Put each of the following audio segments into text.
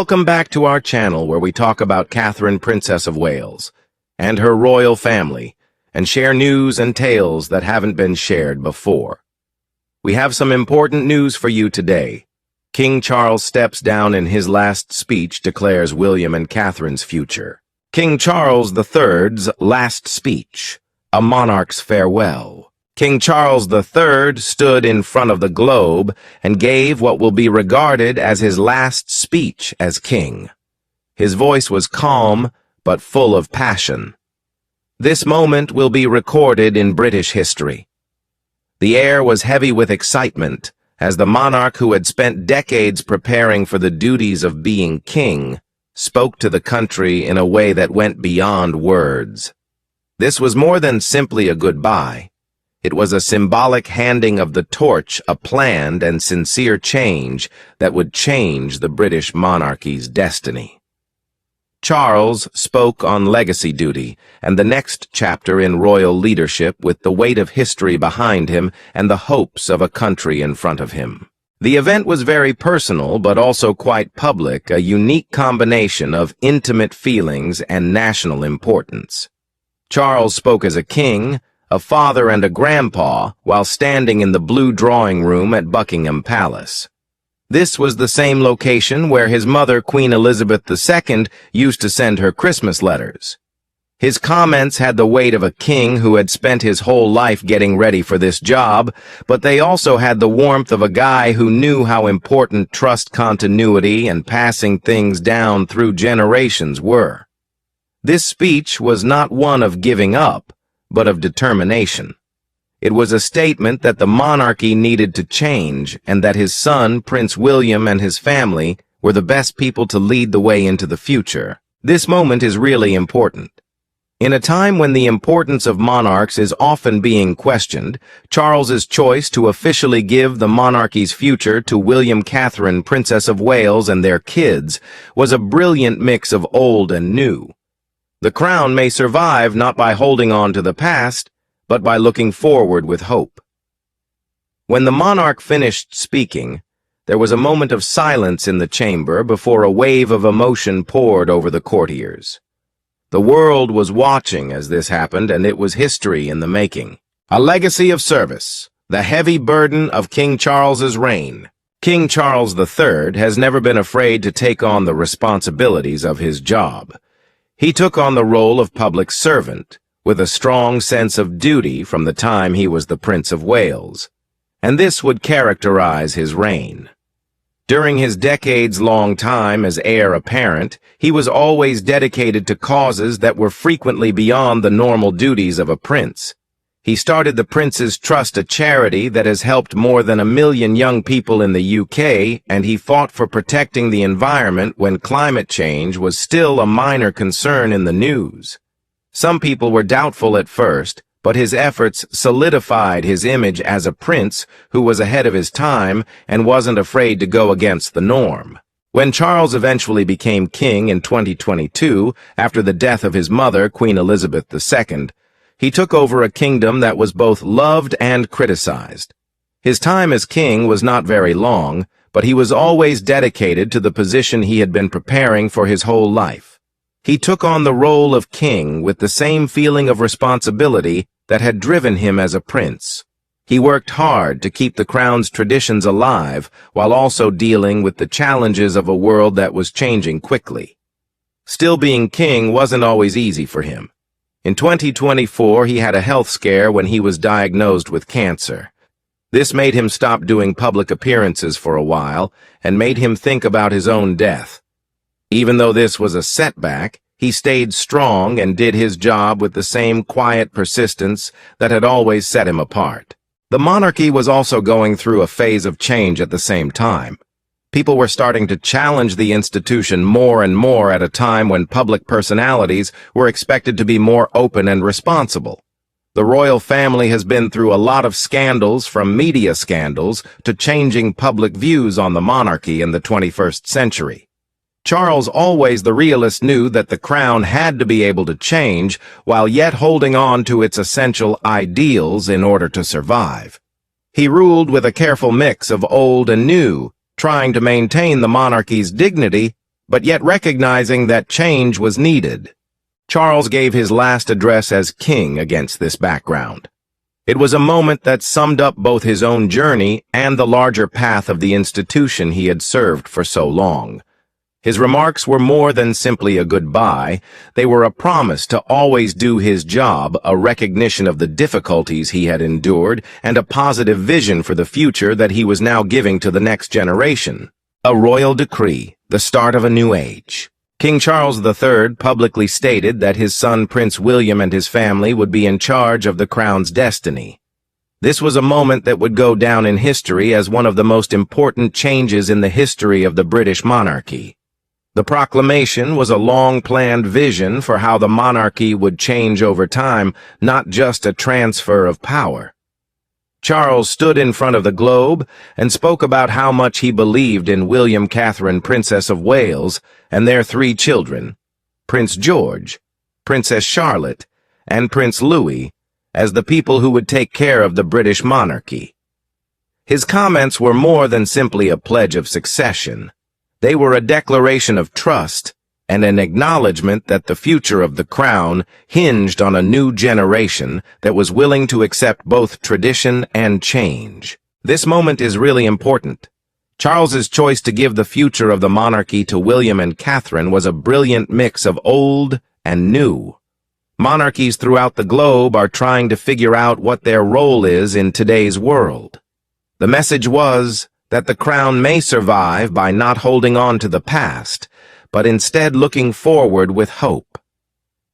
Welcome back to our channel where we talk about Catherine, Princess of Wales, and her royal family, and share news and tales that haven't been shared before. We have some important news for you today. King Charles steps down in his last speech declares William and Catherine's future. King Charles III's last speech, a monarch's farewell. King Charles III stood in front of the globe and gave what will be regarded as his last speech as king. His voice was calm, but full of passion. This moment will be recorded in British history. The air was heavy with excitement, as the monarch who had spent decades preparing for the duties of being king spoke to the country in a way that went beyond words. This was more than simply a goodbye. It was a symbolic handing of the torch, a planned and sincere change that would change the British monarchy's destiny. Charles spoke on legacy duty and the next chapter in royal leadership with the weight of history behind him and the hopes of a country in front of him. The event was very personal but also quite public, a unique combination of intimate feelings and national importance. Charles spoke as a king, a father and a grandpa, while standing in the blue drawing room at Buckingham Palace. This was the same location where his mother, Queen Elizabeth II, used to send her Christmas letters. His comments had the weight of a king who had spent his whole life getting ready for this job, but they also had the warmth of a guy who knew how important trust, continuity, and passing things down through generations were. This speech was not one of giving up, but of determination. It was a statement that the monarchy needed to change and that his son, Prince William, and his family were the best people to lead the way into the future. This moment is really important. In a time when the importance of monarchs is often being questioned, Charles's choice to officially give the monarchy's future to William, Catherine, Princess of Wales, and their kids was a brilliant mix of old and new. The crown may survive not by holding on to the past, but by looking forward with hope. When the monarch finished speaking, there was a moment of silence in the chamber before a wave of emotion poured over the courtiers. The world was watching as this happened, and it was history in the making. A legacy of service, the heavy burden of King Charles's reign. King Charles III has never been afraid to take on the responsibilities of his job. He took on the role of public servant, with a strong sense of duty from the time he was the Prince of Wales, and this would characterize his reign. During his decades-long time as heir apparent, he was always dedicated to causes that were frequently beyond the normal duties of a prince. He started the Prince's Trust, a charity that has helped more than 1 million young people in the UK, and he fought for protecting the environment when climate change was still a minor concern in the news. Some people were doubtful at first, but his efforts solidified his image as a prince who was ahead of his time and wasn't afraid to go against the norm. When Charles eventually became king in 2022, after the death of his mother, Queen Elizabeth II, he took over a kingdom that was both loved and criticized. His time as king was not very long, but he was always dedicated to the position he had been preparing for his whole life. He took on the role of king with the same feeling of responsibility that had driven him as a prince. He worked hard to keep the crown's traditions alive while also dealing with the challenges of a world that was changing quickly. Still, being king wasn't always easy for him. In 2024, he had a health scare when he was diagnosed with cancer. This made him stop doing public appearances for a while and made him think about his own death. Even though this was a setback, he stayed strong and did his job with the same quiet persistence that had always set him apart. The monarchy was also going through a phase of change at the same time. People were starting to challenge the institution more and more at a time when public personalities were expected to be more open and responsible. The royal family has been through a lot of scandals, from media scandals to changing public views on the monarchy in the 21st century. Charles, always the realist, knew that the crown had to be able to change while yet holding on to its essential ideals in order to survive. He ruled with a careful mix of old and new, trying to maintain the monarchy's dignity, but yet recognizing that change was needed. Charles gave his last address as king against this background. It was a moment that summed up both his own journey and the larger path of the institution he had served for so long. His remarks were more than simply a goodbye. They were a promise to always do his job, a recognition of the difficulties he had endured, and a positive vision for the future that he was now giving to the next generation. A royal decree, the start of a new age. King Charles III publicly stated that his son Prince William and his family would be in charge of the crown's destiny. This was a moment that would go down in history as one of the most important changes in the history of the British monarchy. The proclamation was a long-planned vision for how the monarchy would change over time, not just a transfer of power. Charles stood in front of the globe and spoke about how much he believed in William Catherine, Princess of Wales, and their 3 children, Prince George, Princess Charlotte, and Prince Louis, as the people who would take care of the British monarchy. His comments were more than simply a pledge of succession. They were a declaration of trust and an acknowledgement that the future of the crown hinged on a new generation that was willing to accept both tradition and change. This moment is really important. Charles's choice to give the future of the monarchy to William and Catherine was a brilliant mix of old and new. Monarchies throughout the globe are trying to figure out what their role is in today's world. The message was that the crown may survive by not holding on to the past, but instead looking forward with hope.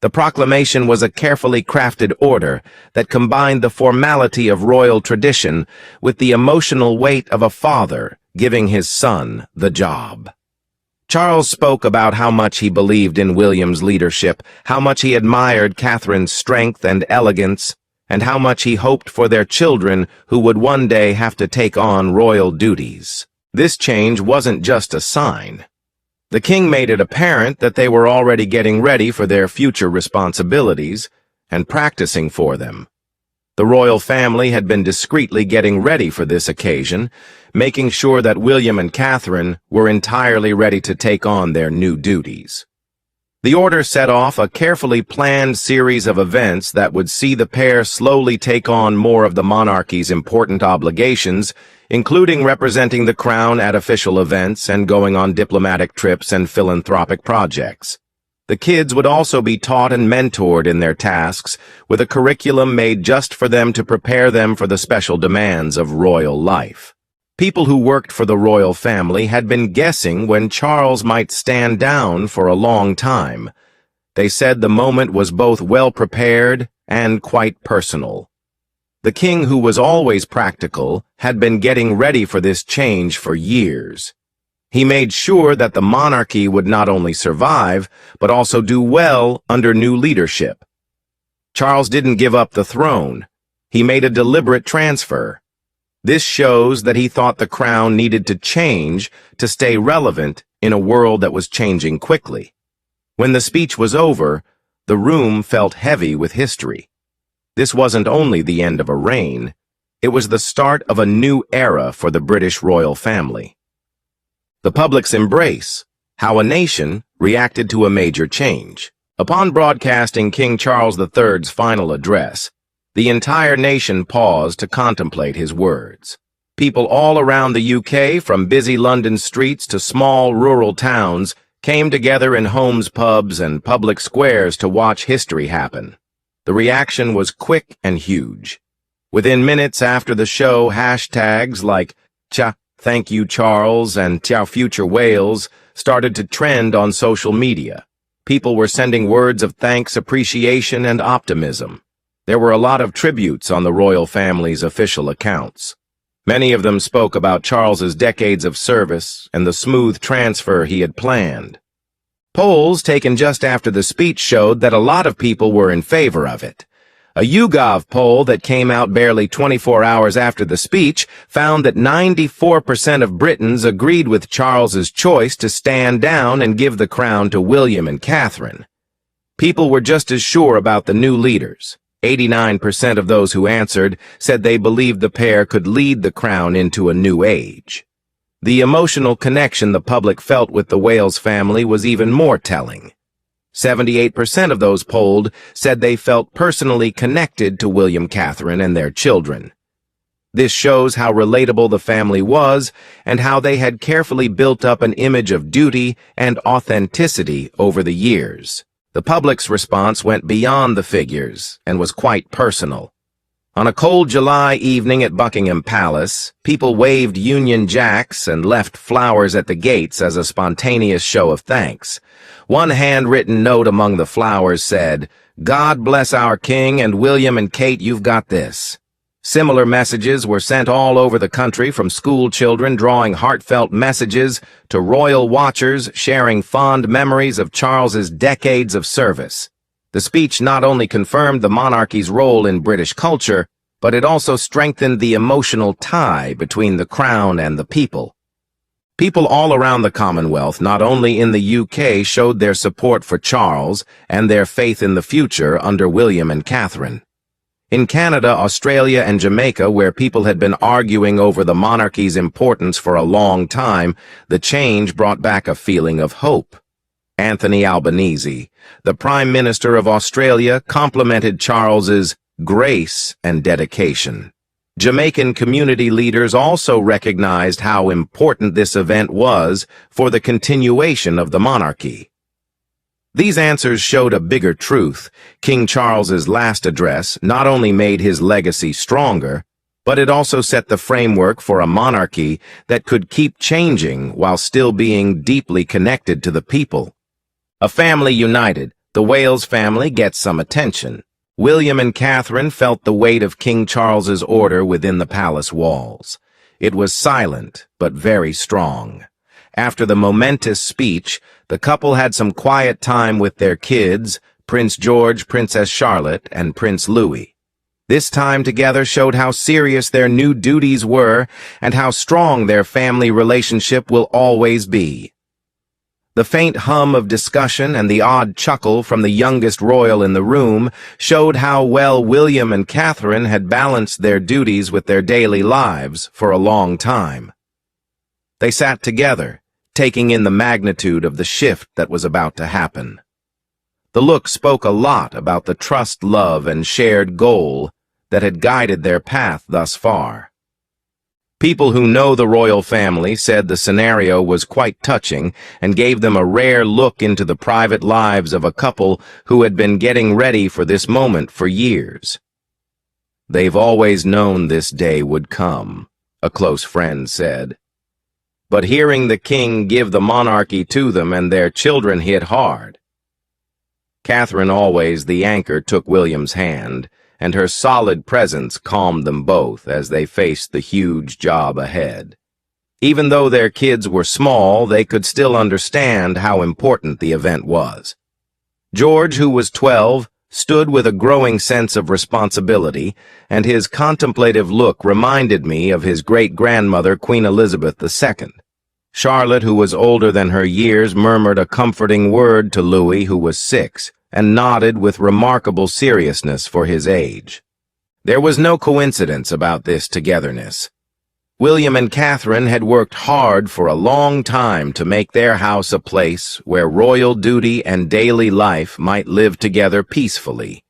The proclamation was a carefully crafted order that combined the formality of royal tradition with the emotional weight of a father giving his son the job. Charles spoke about how much he believed in William's leadership, how much he admired Catherine's strength and elegance, and how much he hoped for their children who would one day have to take on royal duties. This change wasn't just a sign. The king made it apparent that they were already getting ready for their future responsibilities and practicing for them. The royal family had been discreetly getting ready for this occasion, making sure that William and Catherine were entirely ready to take on their new duties. The order set off a carefully planned series of events that would see the pair slowly take on more of the monarchy's important obligations, including representing the crown at official events and going on diplomatic trips and philanthropic projects. The kids would also be taught and mentored in their tasks, with a curriculum made just for them to prepare them for the special demands of royal life. People who worked for the royal family had been guessing when Charles might stand down for a long time. They said the moment was both well-prepared and quite personal. The king, who was always practical, had been getting ready for this change for years. He made sure that the monarchy would not only survive, but also do well under new leadership. Charles didn't give up the throne. He made a deliberate transfer. This shows that he thought the crown needed to change to stay relevant in a world that was changing quickly. When the speech was over, the room felt heavy with history. This wasn't only the end of a reign, it was the start of a new era for the British royal family. The public's embrace, how a nation reacted to a major change. Upon broadcasting King Charles III's final address, the entire nation paused to contemplate his words. People all around the UK, from busy London streets to small rural towns, came together in homes, pubs, and public squares to watch history happen. The reaction was quick and huge. Within minutes after the show, hashtags like "Cha, thank you Charles" and "Ciao Future Wales" started to trend on social media. People were sending words of thanks, appreciation, and optimism. There were a lot of tributes on the royal family's official accounts. Many of them spoke about Charles's decades of service and the smooth transfer he had planned. Polls taken just after the speech showed that a lot of people were in favor of it. A YouGov poll that came out barely 24 hours after the speech found that 94% of Britons agreed with Charles's choice to stand down and give the crown to William and Catherine. People were just as sure about the new leaders. 89% of those who answered said they believed the pair could lead the crown into a new age. The emotional connection the public felt with the Wales family was even more telling. 78% of those polled said they felt personally connected to William, Catherine, and their children. This shows how relatable the family was and how they had carefully built up an image of duty and authenticity over the years. The public's response went beyond the figures and was quite personal. On a cold July evening at Buckingham Palace, people waved Union Jacks and left flowers at the gates as a spontaneous show of thanks. One handwritten note among the flowers said, "God bless our King, and William and Kate, you've got this." Similar messages were sent all over the country, from school children drawing heartfelt messages to royal watchers sharing fond memories of Charles's decades of service. The speech not only confirmed the monarchy's role in British culture, but it also strengthened the emotional tie between the crown and the people. People all around the Commonwealth, not only in the UK, showed their support for Charles and their faith in the future under William and Catherine. In Canada, Australia, and Jamaica, where people had been arguing over the monarchy's importance for a long time, the change brought back a feeling of hope. Anthony Albanese, the Prime Minister of Australia, complimented Charles's grace and dedication. Jamaican community leaders also recognized how important this event was for the continuation of the monarchy. These answers showed a bigger truth. King Charles's last address not only made his legacy stronger, but it also set the framework for a monarchy that could keep changing while still being deeply connected to the people. A family united, the Wales family gets some attention. William and Catherine felt the weight of King Charles's order within the palace walls. It was silent, but very strong. After the momentous speech, the couple had some quiet time with their kids, Prince George, Princess Charlotte, and Prince Louis. This time together showed how serious their new duties were and how strong their family relationship will always be. The faint hum of discussion and the odd chuckle from the youngest royal in the room showed how well William and Catherine had balanced their duties with their daily lives for a long time. They sat together, taking in the magnitude of the shift that was about to happen. The look spoke a lot about the trust, love, and shared goal that had guided their path thus far. People who know the royal family said the scenario was quite touching and gave them a rare look into the private lives of a couple who had been getting ready for this moment for years. "They've always known this day would come," a close friend said. But hearing the king give the monarchy to them and their children hit hard. Catherine, always the anchor, took William's hand, and her solid presence calmed them both as they faced the huge job ahead. Even though their kids were small, they could still understand how important the event was. George, who was 12, stood with a growing sense of responsibility, and his contemplative look reminded me of his great-grandmother, Queen Elizabeth II. Charlotte, who was older than her years, murmured a comforting word to Louis, who was 6, and nodded with remarkable seriousness for his age. There was no coincidence about this togetherness. William and Catherine had worked hard for a long time to make their house a place where royal duty and daily life might live together peacefully.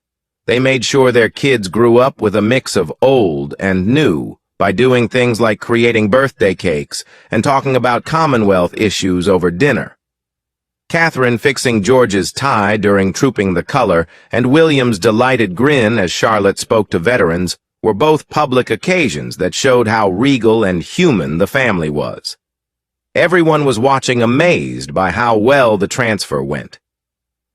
They made sure their kids grew up with a mix of old and new by doing things like creating birthday cakes and talking about Commonwealth issues over dinner. Catherine fixing George's tie during Trooping the Color and William's delighted grin as Charlotte spoke to veterans were both public occasions that showed how regal and human the family was. Everyone was watching, amazed by how well the transfer went.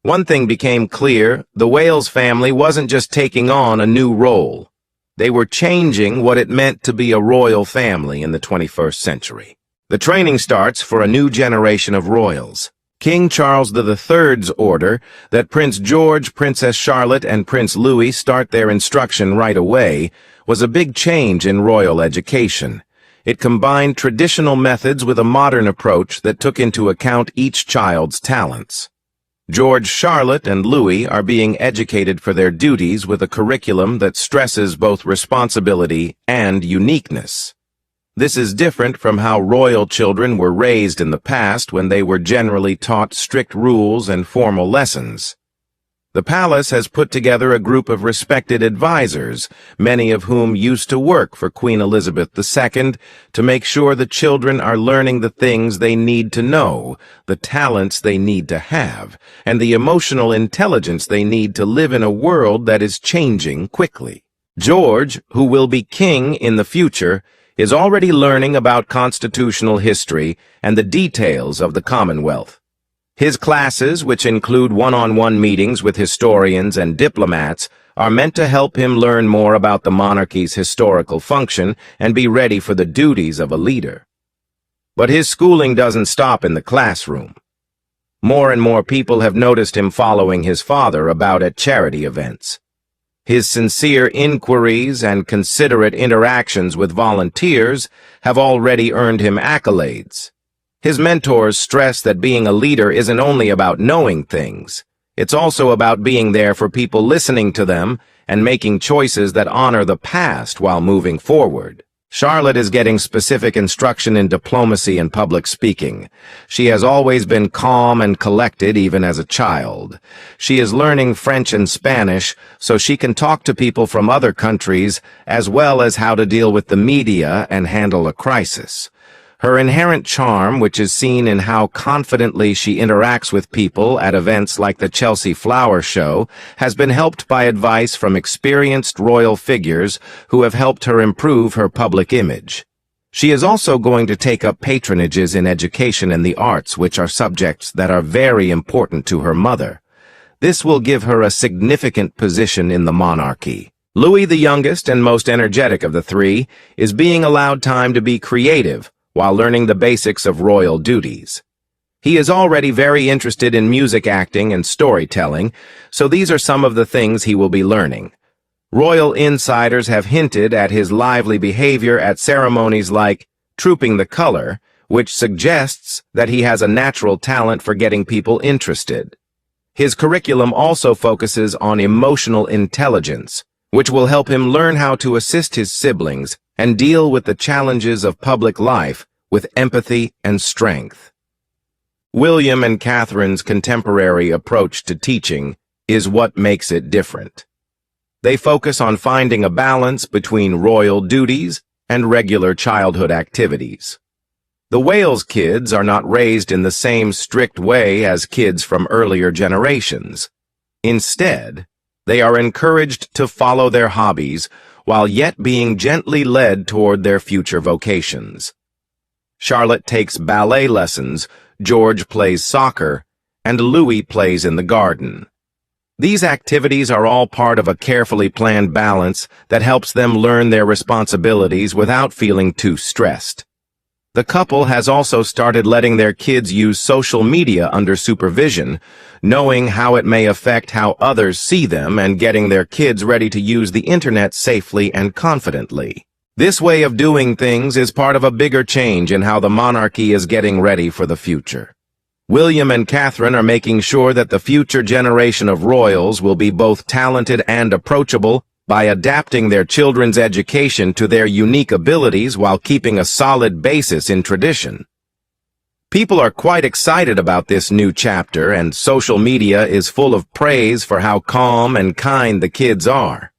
One thing became clear: the Wales family wasn't just taking on a new role. They were changing what it meant to be a royal family in the 21st century. The training starts for a new generation of royals. King Charles III's order that Prince George, Princess Charlotte, and Prince Louis start their instruction right away was a big change in royal education. It combined traditional methods with a modern approach that took into account each child's talents. George, Charlotte, and Louis are being educated for their duties with a curriculum that stresses both responsibility and uniqueness. This is different from how royal children were raised in the past when they were generally taught strict rules and formal lessons. The palace has put together a group of respected advisors, many of whom used to work for Queen Elizabeth II, to make sure the children are learning the things they need to know, the talents they need to have, and the emotional intelligence they need to live in a world that is changing quickly. George, who will be king in the future, is already learning about constitutional history and the details of the Commonwealth. His classes, which include one-on-one meetings with historians and diplomats, are meant to help him learn more about the monarchy's historical function and be ready for the duties of a leader. But his schooling doesn't stop in the classroom. More and more people have noticed him following his father about at charity events. His sincere inquiries and considerate interactions with volunteers have already earned him accolades. His mentors stress that being a leader isn't only about knowing things. It's also about being there for people, listening to them, and making choices that honor the past while moving forward. Charlotte is getting specific instruction in diplomacy and public speaking. She has always been calm and collected even as a child. She is learning French and Spanish so she can talk to people from other countries, as well as how to deal with the media and handle a crisis. Her inherent charm, which is seen in how confidently she interacts with people at events like the Chelsea Flower Show, has been helped by advice from experienced royal figures who have helped her improve her public image. She is also going to take up patronages in education and the arts, which are subjects that are very important to her mother. This will give her a significant position in the monarchy. Louis, the youngest and most energetic of the three, is being allowed time to be creative, while learning the basics of royal duties. He is already very interested in music, acting, and storytelling, so these are some of the things he will be learning. Royal insiders have hinted at his lively behavior at ceremonies like Trooping the Color, which suggests that he has a natural talent for getting people interested. His curriculum also focuses on emotional intelligence, which will help him learn how to assist his siblings and deal with the challenges of public life with empathy and strength. William and Catherine's contemporary approach to teaching is what makes it different. They focus on finding a balance between royal duties and regular childhood activities. The Wales kids are not raised in the same strict way as kids from earlier generations. Instead, they are encouraged to follow their hobbies while yet being gently led toward their future vocations. Charlotte takes ballet lessons, George plays soccer, and Louis plays in the garden. These activities are all part of a carefully planned balance that helps them learn their responsibilities without feeling too stressed. The couple has also started letting their kids use social media under supervision, knowing how it may affect how others see them and getting their kids ready to use the internet safely and confidently. This way of doing things is part of a bigger change in how the monarchy is getting ready for the future. William and Catherine are making sure that the future generation of royals will be both talented and approachable, by adapting their children's education to their unique abilities while keeping a solid basis in tradition. People are quite excited about this new chapter, and social media is full of praise for how calm and kind the kids are.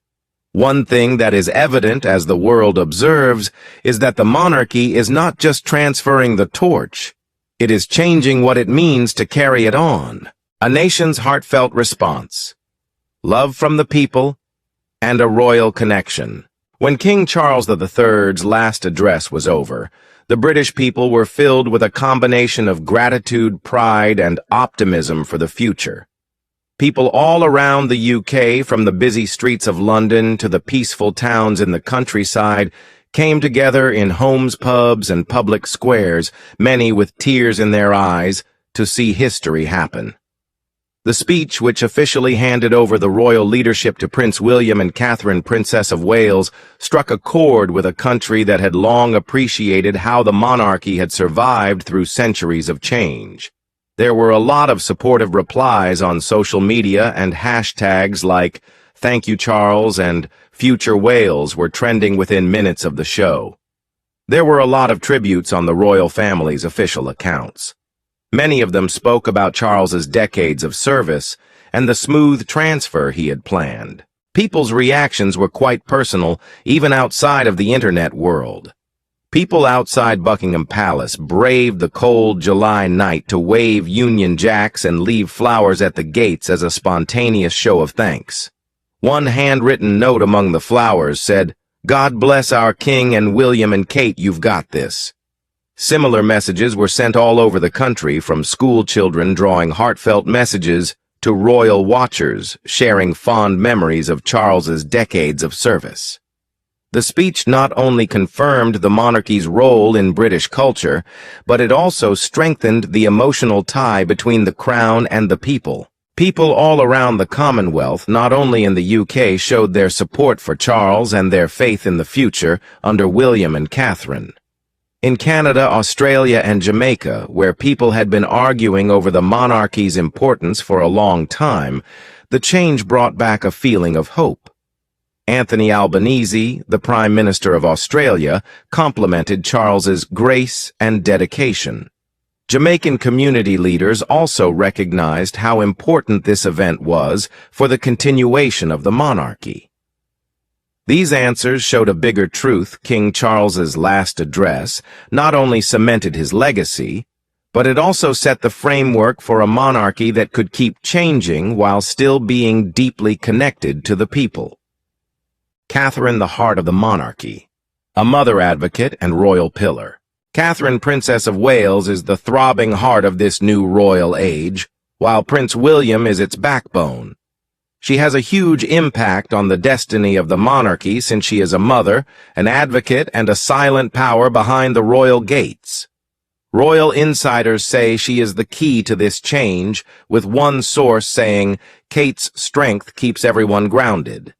One thing that is evident as the world observes is that the monarchy is not just transferring the torch, it is changing what it means to carry it on. A nation's heartfelt response, love from the people, and a royal connection. When King Charles III's last address was over, the British people were filled with a combination of gratitude, pride, and optimism for the future. People all around the UK, from the busy streets of London to the peaceful towns in the countryside, came together in homes, pubs, and public squares, many with tears in their eyes, to see history happen. The speech, which officially handed over the royal leadership to Prince William and Catherine, Princess of Wales, struck a chord with a country that had long appreciated how the monarchy had survived through centuries of change. There were a lot of supportive replies on social media, and hashtags like "Thank you, Charles" and "Future Wales" were trending within minutes of the show. There were a lot of tributes on the royal family's official accounts. Many of them spoke about Charles's decades of service and the smooth transfer he had planned. People's reactions were quite personal, even outside of the internet world. People outside Buckingham Palace braved the cold July night to wave Union Jacks and leave flowers at the gates as a spontaneous show of thanks. One handwritten note among the flowers said, "God bless our King, and William and Kate, you've got this." Similar messages were sent all over the country, from school children drawing heartfelt messages to royal watchers sharing fond memories of Charles's decades of service. The speech not only confirmed the monarchy's role in British culture, but it also strengthened the emotional tie between the crown and the people. People all around the Commonwealth, not only in the UK, showed their support for Charles and their faith in the future under William and Catherine. In Canada, Australia, and Jamaica, where people had been arguing over the monarchy's importance for a long time, the change brought back a feeling of hope. Anthony Albanese, the Prime Minister of Australia, complimented Charles's grace and dedication. Jamaican community leaders also recognized how important this event was for the continuation of the monarchy. These answers showed a bigger truth. King Charles's last address not only cemented his legacy, but it also set the framework for a monarchy that could keep changing while still being deeply connected to the people. Catherine, the heart of the monarchy, a mother advocate and royal pillar. Catherine, Princess of Wales, is the throbbing heart of this new royal age, while Prince William is its backbone. She has a huge impact on the destiny of the monarchy since she is a mother, an advocate, and a silent power behind the royal gates. Royal insiders say she is the key to this change, with one source saying, "Kate's strength keeps everyone grounded."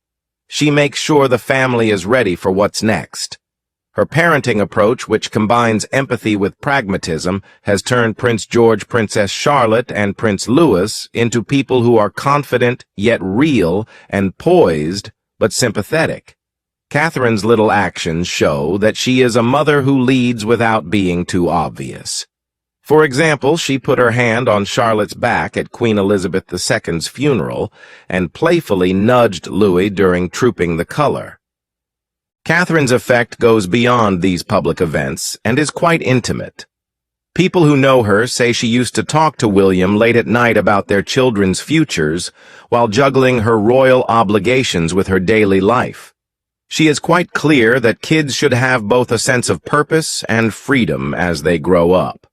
She makes sure the family is ready for what's next. Her parenting approach, which combines empathy with pragmatism, has turned Prince George, Princess Charlotte, and Prince Louis into people who are confident yet real and poised but sympathetic. Catherine's little actions show that she is a mother who leads without being too obvious. For example, she put her hand on Charlotte's back at Queen Elizabeth II's funeral and playfully nudged Louis during trooping the color. Catherine's effect goes beyond these public events and is quite intimate. People who know her say she used to talk to William late at night about their children's futures while juggling her royal obligations with her daily life. She is quite clear that kids should have both a sense of purpose and freedom as they grow up.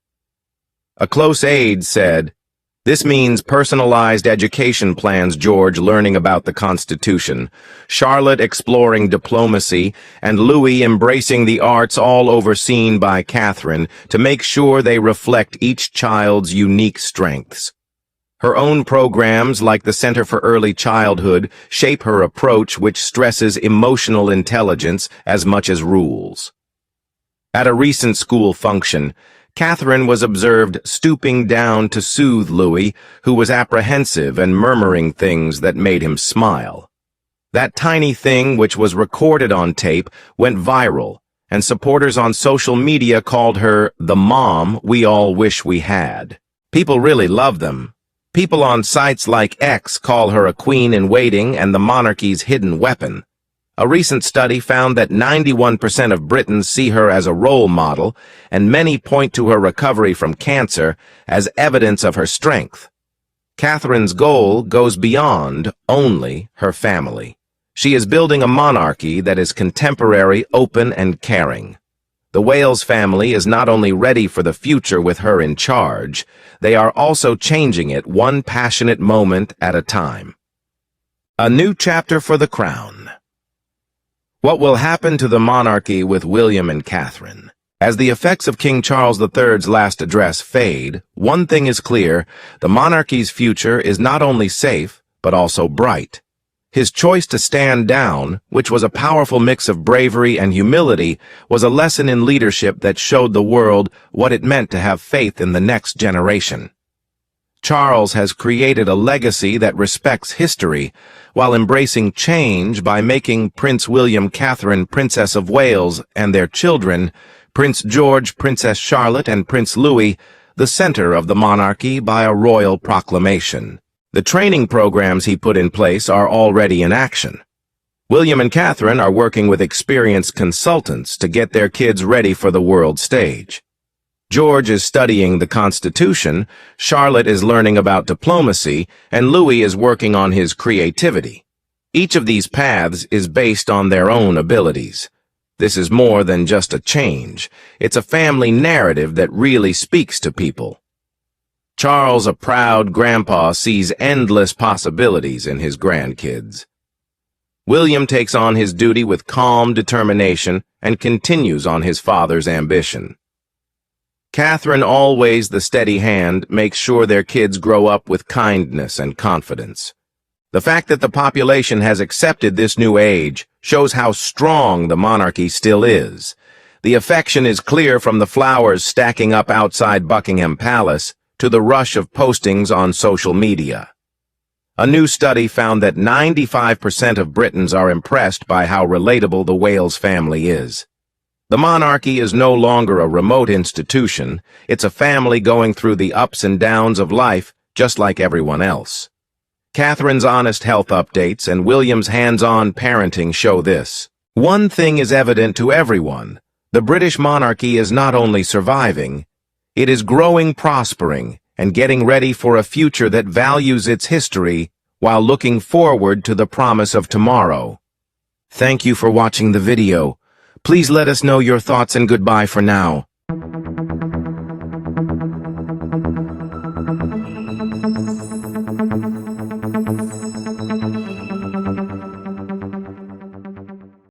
A close aide said, "This means personalized education plans, George learning about the Constitution, Charlotte exploring diplomacy, and Louis embracing the arts, all overseen by Catherine to make sure they reflect each child's unique strengths." Her own programs, like the Center for Early Childhood, shape her approach, which stresses emotional intelligence as much as rules. At a recent school function, Catherine was observed stooping down to soothe Louis, who was apprehensive and murmuring things that made him smile. That tiny thing, which was recorded on tape, went viral, and supporters on social media called her the mom we all wish we had. People really love them. People on sites like X call her a queen in waiting and the monarchy's hidden weapon. A recent study found that 91% of Britons see her as a role model, and many point to her recovery from cancer as evidence of her strength. Catherine's goal goes beyond only her family. She is building a monarchy that is contemporary, open, and caring. The Wales family is not only ready for the future with her in charge, they are also changing it one passionate moment at a time. A new chapter for the crown. What will happen to the monarchy with William and Catherine? As the effects of King Charles III's last address fade, one thing is clear: the monarchy's future is not only safe, but also bright. His choice to stand down, which was a powerful mix of bravery and humility, was a lesson in leadership that showed the world what it meant to have faith in the next generation. Charles has created a legacy that respects history, while embracing change by making Prince William, Catherine, Princess of Wales, and their children Prince George, Princess Charlotte, and Prince Louis the center of the monarchy by a royal proclamation. The training programs he put in place are already in action. William and Catherine are working with experienced consultants to get their kids ready for the world stage. George is studying the Constitution, Charlotte is learning about diplomacy, and Louis is working on his creativity. Each of these paths is based on their own abilities. This is more than just a change. It's a family narrative that really speaks to people. Charles, a proud grandpa, sees endless possibilities in his grandkids. William takes on his duty with calm determination and continues on his father's ambition. Catherine, always the steady hand, makes sure their kids grow up with kindness and confidence. The fact that the population has accepted this new age shows how strong the monarchy still is. The affection is clear from the flowers stacking up outside Buckingham Palace to the rush of postings on social media. A new study found that 95% of Britons are impressed by how relatable the Wales family is. The monarchy is no longer a remote institution. It's a family going through the ups and downs of life just like everyone else. Catherine's honest health updates and William's hands-on parenting show this. One thing is evident to everyone. The British monarchy is not only surviving, it is growing, prospering, and getting ready for a future that values its history while looking forward to the promise of tomorrow. Thank you for watching the video. Please let us know your thoughts and goodbye for now.